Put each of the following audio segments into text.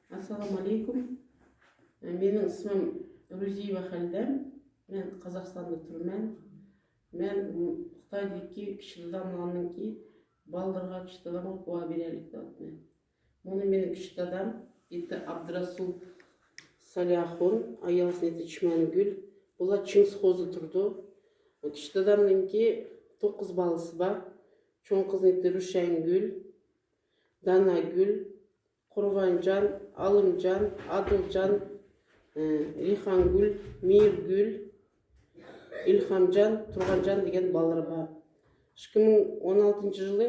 Ассаламу алейкум. Менің ісімім Рузиева Халидем. Мен Қазақстанда тұрмын. Мен Қытайдегі кіші адамнан кейін балдарға кіші адамға қуа берелік деп. Мұны менің кіші адам еті Абдрасул Саляхун, аялсын еті Чмангүл. Бұла Чингисхозы тұрды. Кіші адамнан кейін 9 балысы бар. Чоң қызын еті Рушангүл, Данагүл, Құрванжан, Алымжан, Адылжан, Рихангүл, Мейіргүл, Илхамжан, Тұрғанжан деген балалар бар. 2016 жылы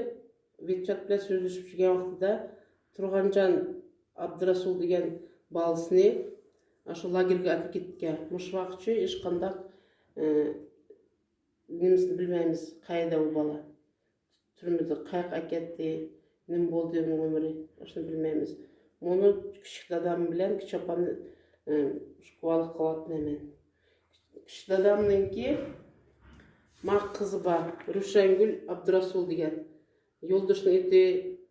ветчат біле сөйлесіп жүрген уақытта Тұрғанжан Абдрасул деген балысыны ашу лагерге атып кеткен. Мұш уақытша ешқандай немісін білмейміз, қайда ол бала. Түрімізді қайық әкетті, нем болды оның өмірі, ашын білмейміз. Мұны кішік адам білен, кіші апаны шкуалық қалатын әмен. Кішік адамның ке мақ қызы бар, Рушангүл Абдрасул деген. Yoldaşının eti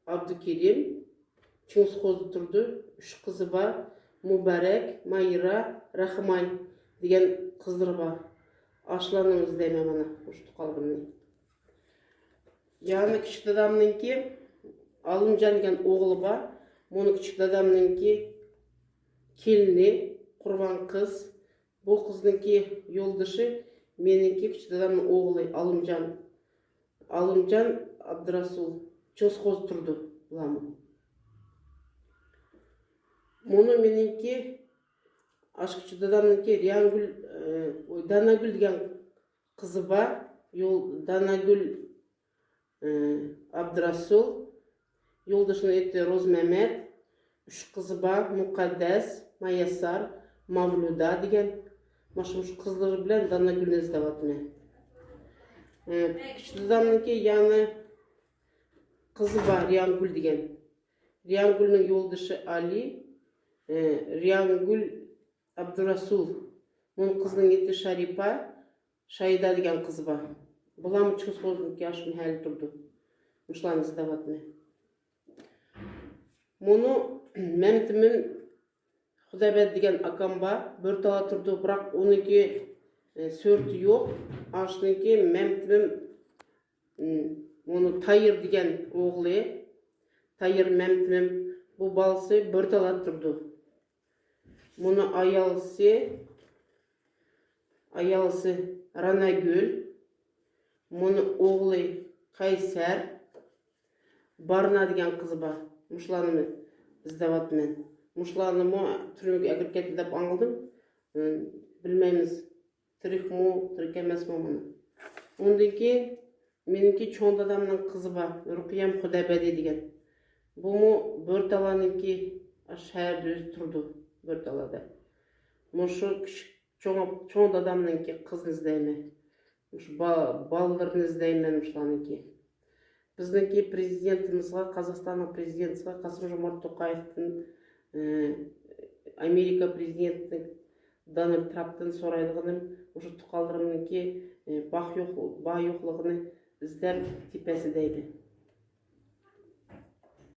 Abdükerim, Чингисхозы тұрды, 3 қызы бар, Мубарек, Майра, Рахмай деген қыздар бар. Ашыланымыз дейме мана, ұшты қалғынны. Яғни кішік адамның ке Алымжан деген оғылы бар. Мұны кішік адамның ке келіне, құрбан қыз. Бұл қыздың ке yoldaşı менің ке кішік адамның оғылы Алымжан. Алымжан Абдрасул Чингисхоз тұрды бұламын. Мұны менің ке ашқышы адамның ке Данагүл деген қызы бар. Данагүл Абдрасул. Yoldaşının eti Роз Мемет. 3 қызы бар. Мұқаддәс, Маясар, Мавлуда деген. Машымыш қызлары білен Данагүл іздеп атымен. Кіші адамның ке яны қызы бар, Риянгүл деген. Риянгүлінің yoldaşı Али, Риянгүл Абдрасул. Оның қызының еті Шарипа, Шайда деген қызы бар. Бұламы Чингисхоздың ке ашын әлі тұрды. Мұшланы іздеп атымен. Мұны мәмтімін Құдабәд деген акам бар. Бір тала тұрды, бірақ оның ке сөрті yok. Ашының ке мәмтімім оны Тайыр деген оғылы. Тайыр мәмтімім бұл балысы бір тала тұрды. Мұны аялысы Ранагүл. Мұны оғылы Қайсар. Барна деген қызы бар. Мұшланымы іздеп мен. Мұшланымы түрмеге әкіріп кетті деп аңылдым. Білмейміз, тірек му, тірек емес му мұны. Ондан кейін меніңке чоң адамның қызы бар, Рұқиям Құдабәде деген. Бұл му бір таланың ке шәрді өзі тұрды, бір талада. Мұшы чоң адамның ке қызын іздейме. Балаларын іздеймен мұшланың ке. Біздің ке президентімізға, Қазақстанның президентімізға, Қасым-Жомарт Тоқаевтың, Америка президентінің Дональд Трамптың сорайлығының, ұшы тұқалырының ке бақ yoqlığını іздер типесі дейді.